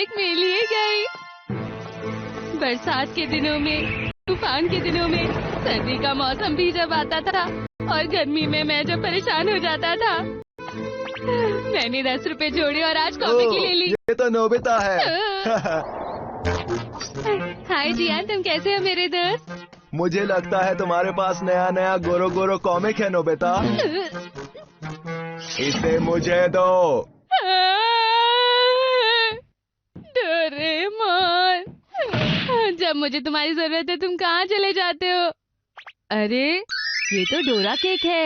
Comic मेरे लिए गई। बरसात के दिनों में, तूफान के दिनों में, सर्दी का मौसम भी जब आता था और गर्मी में मैं जब परेशान हो जाता था, मैंने 10 रुपए जोड़े और आज कॉमिक ही ले ली। ये तो नोबिता है। हाय जियान, तुम कैसे हो मेरे दोस्त? मुझे लगता है तुम्हारे पास नया नया गोरो गोरो कॉमिक है नोबिता। इसे मुझे दो। डोरेमोन, जब मुझे तुम्हारी जरूरत है तुम कहाँ चले जाते हो? अरे ये तो डोरा केक है।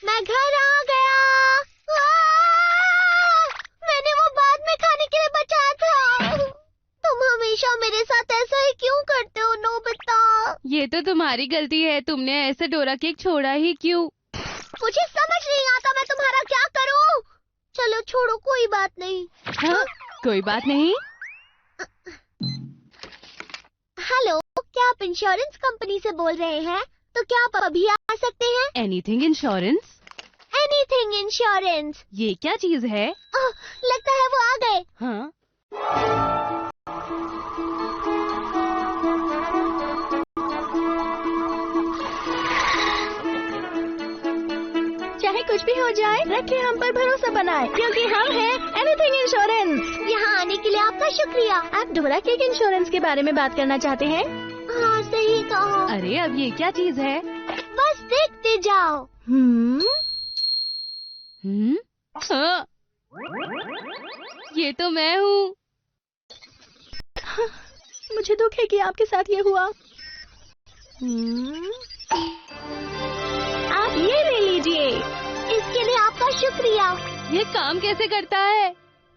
मैं घर आ गया। मैंने वो बाद में खाने के लिए बचाया था। तुम हमेशा मेरे साथ ऐसा ही क्यों करते हो नोबिता? ये तो तुम्हारी गलती है, तुमने ऐसे डोरा केक छोड़ा ही क्यों? मुझे समझ नहीं आता मैं तुम्हारा क्या करूं। चलो छोड़ो, कोई बात नहीं। हाँ? कोई बात नहीं। हेलो, क्या आप इंश्योरेंस कंपनी से बोल रहे हैं? तो क्या आप अभी आ सकते हैं? Anything insurance? Anything insurance. ये क्या चीज है? लगता है वो आ गए। हाँ? चाहे कुछ भी हो जाए, रखे हम पर भरोसा बनाए, क्योंकि हम हैं एनीथिंग इंश्योरेंस। यहाँ आने के लिए आपका शुक्रिया। आप डोरा केक इंश्योरेंस के बारे में बात करना चाहते हैं? हाँ, सही कहा। अरे अब ये क्या चीज है? बस देखते जाओ। हाँ? ये तो मैं हूँ। मुझे दुख है कि आपके साथ ये हुआ। आप ये ले लीजिए। इसके लिए आपका शुक्रिया। ये काम कैसे करता है?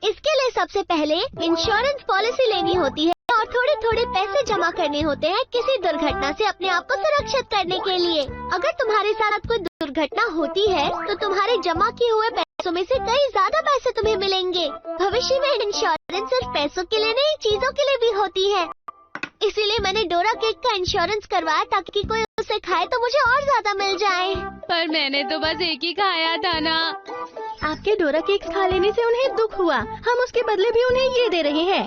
इसके लिए सबसे पहले इंश्योरेंस पॉलिसी लेनी होती है और थोड़े थोड़े पैसे जमा करने होते हैं किसी दुर्घटना से अपने आप को सुरक्षित करने के लिए। अगर तुम्हारे साथ कोई दुर्घटना होती है तो तुम्हारे जमा किए हुए पैसों में से कई ज्यादा पैसे तुम्हें मिलेंगे। भविष्य में इंश्योरेंस सिर्फ पैसों के लिए नहीं, चीजों के लिए भी होती है। इसीलिए मैंने डोरा केक का इंश्योरेंस करवाया ताकि कोई उसे खाए तो मुझे और ज्यादा मिल जाए। पर मैंने तो बस एक ही खाया था ना। आपके डोरा केक खा लेने से उन्हें दुख हुआ, हम उसके बदले भी उन्हें ये दे रहे हैं।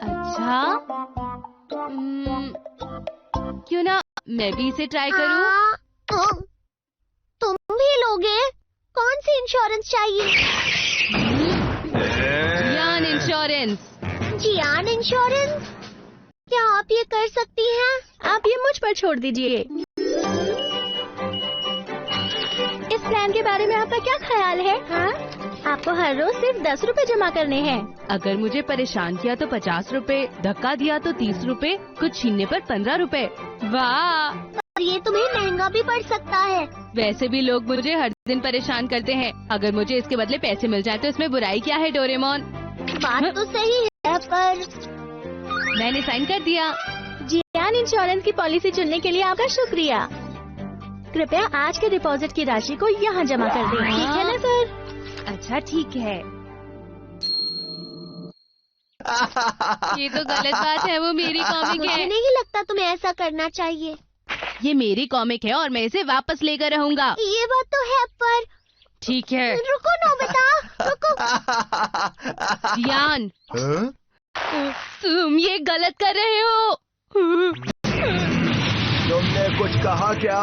अच्छा, क्यों ना मैं भी इसे ट्राई करूं? तुम भी लोगे? कौन सी इंश्योरेंस चाहिए? जियान इंश्योरेंस। जियान इंश्योरेंस? क्या आप ये कर सकती हैं? आप ये मुझ पर छोड़ दीजिए। इस प्लान के बारे में आपका क्या ख्याल है? हाँ? आपको हर रोज सिर्फ 10 रुपए जमा करने हैं। अगर मुझे परेशान किया तो 50 रुपए, धक्का दिया तो 30 रुपए, कुछ छीनने पर 15 रुपए। वाह! और ये तुम्हें महंगा भी पड़ सकता है। वैसे भी लोग मुझे हर दिन परेशान करते हैं। अगर मुझे इसके बदले पैसे मिल जाए तो इसमें बुराई क्या है डोरेमोन? बात तो सही है, पर मैंने साइन कर दिया। जियान इंश्योरेंस की पॉलिसी चुनने के लिए आपका शुक्रिया। कृपया आज के डिपॉजिट की राशि को यहाँ जमा कर दें। ठीक है ना सर? अच्छा ठीक है। ये तो गलत बात है, वो मेरी कॉमिक मुझे है। नहीं लगता तुम्हें ऐसा करना चाहिए। ये मेरी कॉमिक है और मैं इसे वापस लेकर रहूंगा। ये बात तो है, पर ठीक है। रुको नोबिता, रुको। जियान, हाँ? तुम ये गलत कर रहे हो। तुमने कुछ कहा क्या?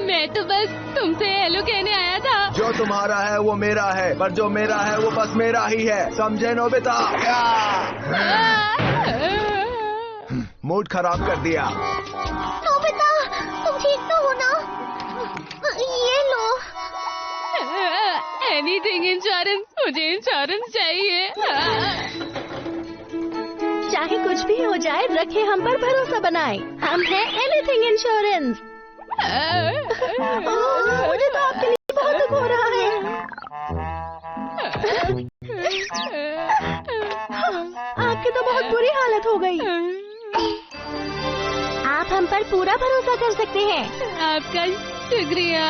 मैं तो बस तुमसे हेलो कहने आया था। जो तुम्हारा है वो मेरा है, पर जो मेरा है वो बस मेरा ही है, समझे नोबिता? मूड खराब कर दिया। नोबिता, तुम ठीक तो हो ना? ये लो। एनीथिंग इंश्योरेंस, मुझे इंश्योरेंस चाहिए। चाहे कुछ भी हो जाए, रखे हम पर भरोसा बनाए। हम हैं एनीथिंग इंश्योरेंस। मुझे तो आपके लिए बहुत दुख हो रहा है। आपकी तो बहुत बुरी हालत हो गई। आप हम पर पूरा भरोसा कर सकते हैं। आपका शुक्रिया।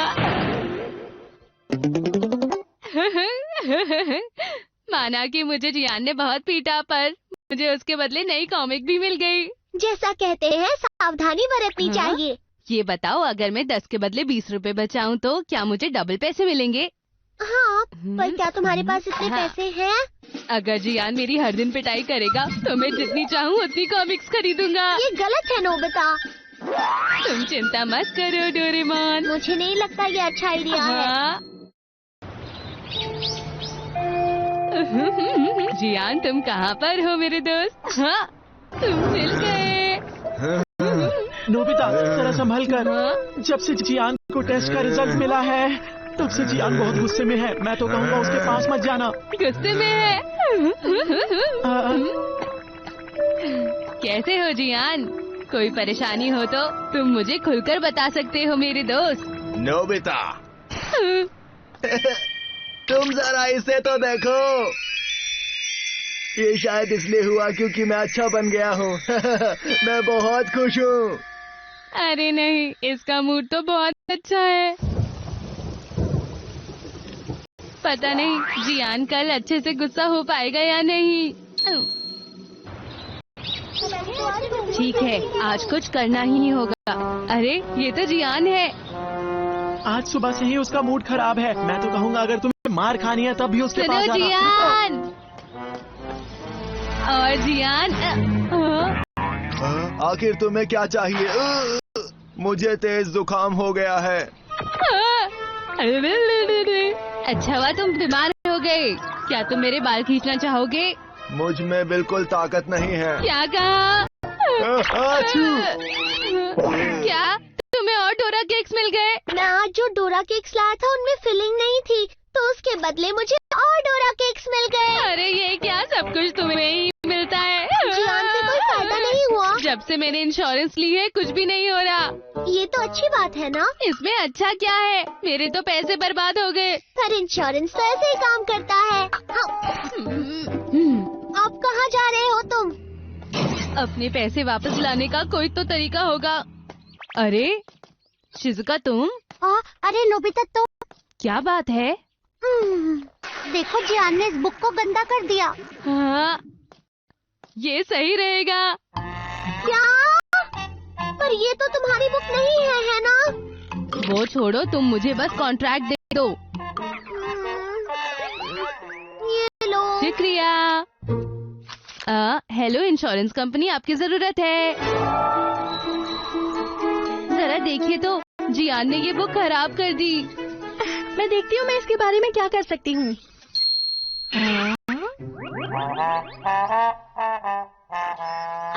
माना कि मुझे जियान ने बहुत पीटा, पर मुझे उसके बदले नई कॉमिक भी मिल गई। जैसा कहते हैं, सावधानी बरतनी चाहिए। ये बताओ, अगर मैं 10 के बदले 20 रुपए बचाऊं तो क्या मुझे डबल पैसे मिलेंगे? हाँ, पर क्या तुम्हारे पास इतने हाँ। पैसे हैं? अगर जियान मेरी हर दिन पिटाई करेगा तो मैं जितनी चाहूँ उतनी कॉमिक्स खरीदूंगा। ये गलत है नोबिता। तुम चिंता मत करो डोरेमोन। मुझे नहीं लगता ये अच्छा आइडिया है। हाँ। जियान तुम कहाँ पर हो मेरे दोस्त? हाँ, तुम मिल गए। नोबिता जरा संभल कर। हाँ? जब से जियान को टेस्ट का रिजल्ट मिला है तब से जियान बहुत गुस्से में है। मैं तो कहूँगा उसके पास मत जाना। गुस्से में है? आ, कैसे हो जियान? कोई परेशानी हो तो तुम मुझे खुलकर बता सकते हो मेरे दोस्त। नोबिता तुम जरा इसे तो देखो। ये शायद इसलिए हुआ क्योंकि मैं अच्छा बन गया हूँ। मैं बहुत खुश हूँ। अरे नहीं, इसका मूड तो बहुत अच्छा है। पता नहीं जियान कल अच्छे से गुस्सा हो पाएगा या नहीं। ठीक है, आज कुछ करना ही होगा। अरे ये तो जियान है। आज सुबह से ही उसका मूड खराब है। मैं तो कहूँगा अगर तुम्हें मार खानी है तब भी उसके सुनो पास जाना। जियान। और जियान आखिर तुम्हें क्या चाहिए? मुझे तेज जुकाम हो गया है। अच्छा हुआ तुम बीमार हो गए। क्या तुम मेरे बाल खींचना चाहोगे? मुझ में बिल्कुल ताकत नहीं है। क्या कहा? आछू! क्या तुम्हें और डोरा केक्स मिल गए? मैं आज जो डोरा केक्स लाया था उनमें फिलिंग नहीं थी, तो उसके बदले मुझे और डोरा केक्स मिल गए। अरे ये क्या, सब कुछ तुम्हें ही मिलता है। जियान से कोई फायदा नहीं हुआ। जब से मैंने इंश्योरेंस ली है कुछ भी नहीं हो रहा। ये तो अच्छी बात है ना। इसमें अच्छा क्या है? मेरे तो पैसे बर्बाद हो गए। पर इंश्योरेंस तो ऐसे ही काम करता है। हाँ। आप कहाँ जा रहे हो तुम? अपने पैसे वापस लाने का कोई तो तरीका होगा। अरे शिजुका तुम? अरे नोबिता तो क्या बात है? देखो जियान ने इस बुक को गंदा कर दिया। हाँ, ये सही रहेगा। क्या? पर ये तो तुम्हारी बुक नहीं है ना? वो छोड़ो, तुम मुझे बस कॉन्ट्रैक्ट दे दो। ये लो। शुक्रिया। हेलो इंश्योरेंस कंपनी, आपकी जरूरत है। जरा देखिए तो, जियान ने ये बुक खराब कर दी। मैं देखती हूँ मैं इसके बारे में क्या कर सकती हूँ।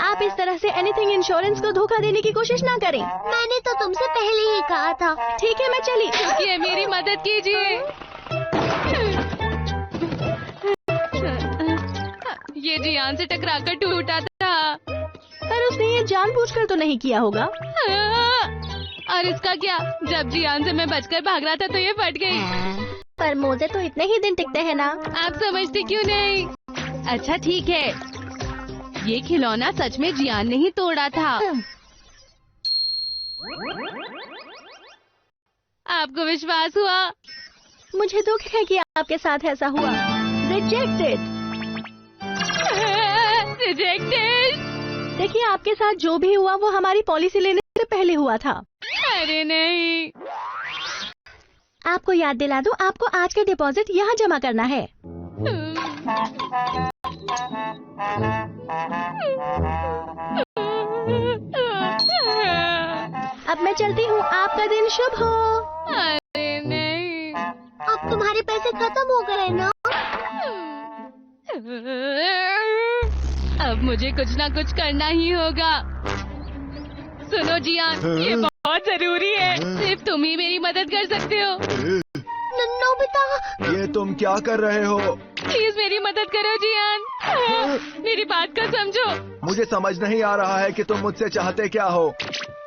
आप इस तरह से एनीथिंग इंश्योरेंस को धोखा देने की कोशिश ना करें। मैंने तो तुमसे पहले ही कहा था। ठीक है, मैं चली। ये मेरी मदद कीजिए। ये जियान से टकराकर टूटा था। पर उसने ये जानबूझकर तो नहीं किया होगा। और इसका क्या? जब जियान से मैं बचकर भाग रहा था तो ये फट गई। पर मोजे तो इतने ही दिन टिकते हैं ना। आप समझते क्यों नहीं? अच्छा ठीक है, ये खिलौना सच में जियान ने ही तोड़ा था। आपको विश्वास हुआ? मुझे दुख है कि आपके साथ ऐसा हुआ। रिजेक्टेड। रिजेक्टेड? देखिए, आपके साथ जो भी हुआ वो हमारी पॉलिसी लेने से पहले हुआ था। अरे नहीं। आपको याद दिला दूं, आपको आज के डिपॉजिट यहाँ जमा करना है। अब मैं चलती हूँ, आपका दिन शुभ हो। अरे नहीं। अब तुम्हारे पैसे खत्म हो गए ना। अब मुझे कुछ ना कुछ करना ही होगा। सुनो जियान, ये बहुत जरूरी है। सिर्फ तुम ही मेरी मदद कर सकते हो। नोबिता, ये तुम क्या कर रहे हो? प्लीज मेरी मदद करो जियान। मेरी बात को समझो। मुझे समझ नहीं आ रहा है कि तुम मुझसे चाहते क्या हो।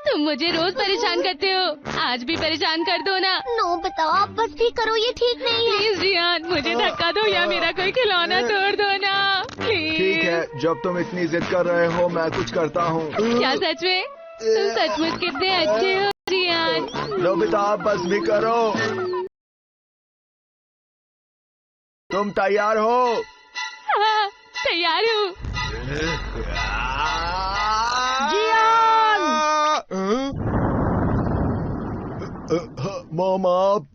तुम मुझे रोज परेशान करते हो, आज भी परेशान कर दो ना। नोबिता, आप बस भी करो, ये ठीक नहीं है। प्लीज जियान, मुझे धक्का दो या मेरा कोई खिलौना तोड़ दो ना। प्लीज। ठीक है, जब तुम इतनी जिद कर रहे हो मैं कुछ करता हूँ। क्या सच में? तुम सचमुच कितने अच्छे हो जियान। नोबिता, आप बस भी करो। तुम तैयार हो? हाँ, तैयार हूँ। मॉम, आप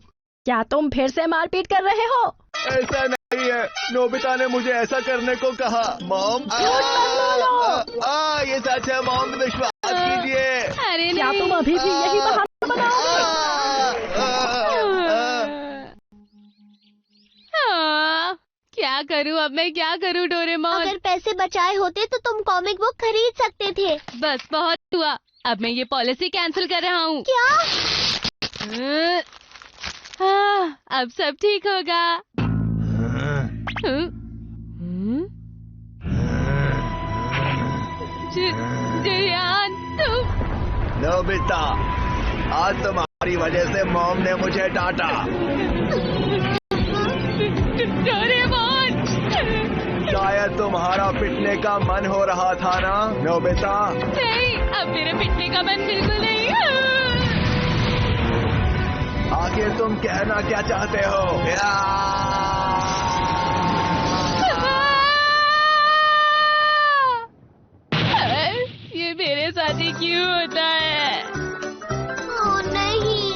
क्या तुम फिर से मारपीट कर रहे हो? ऐसा नहीं है, नोबिता ने मुझे ऐसा करने को कहा। मॉम, ये सच है मॉम, विश्वास कीजिए। अरे क्या नहीं। तुम अभी भी यही बहाना बनाओगे? हाँ, क्या करूँ अब, मैं क्या करूँ डोरेमोन? अगर पैसे बचाए होते तो तुम कॉमिक बुक खरीद सकते थे। बस बहुत हुआ, अब मैं ये पॉलिसी कैंसिल कर रहा हूँ। क्या? अब सब ठीक होगा। जियान, तुम नोबिता, आज तुम्हारी वजह से मॉम ने मुझे डांटा। डोरेमोन। शायद तुम्हारा पिटने का मन हो रहा था ना नोबिता? नहीं, अब मेरे पिटने का मन बिल्कुल नहीं। आखिर तुम कहना क्या चाहते हो? ये मेरे साथ ही क्यों होता है? ओह नहीं।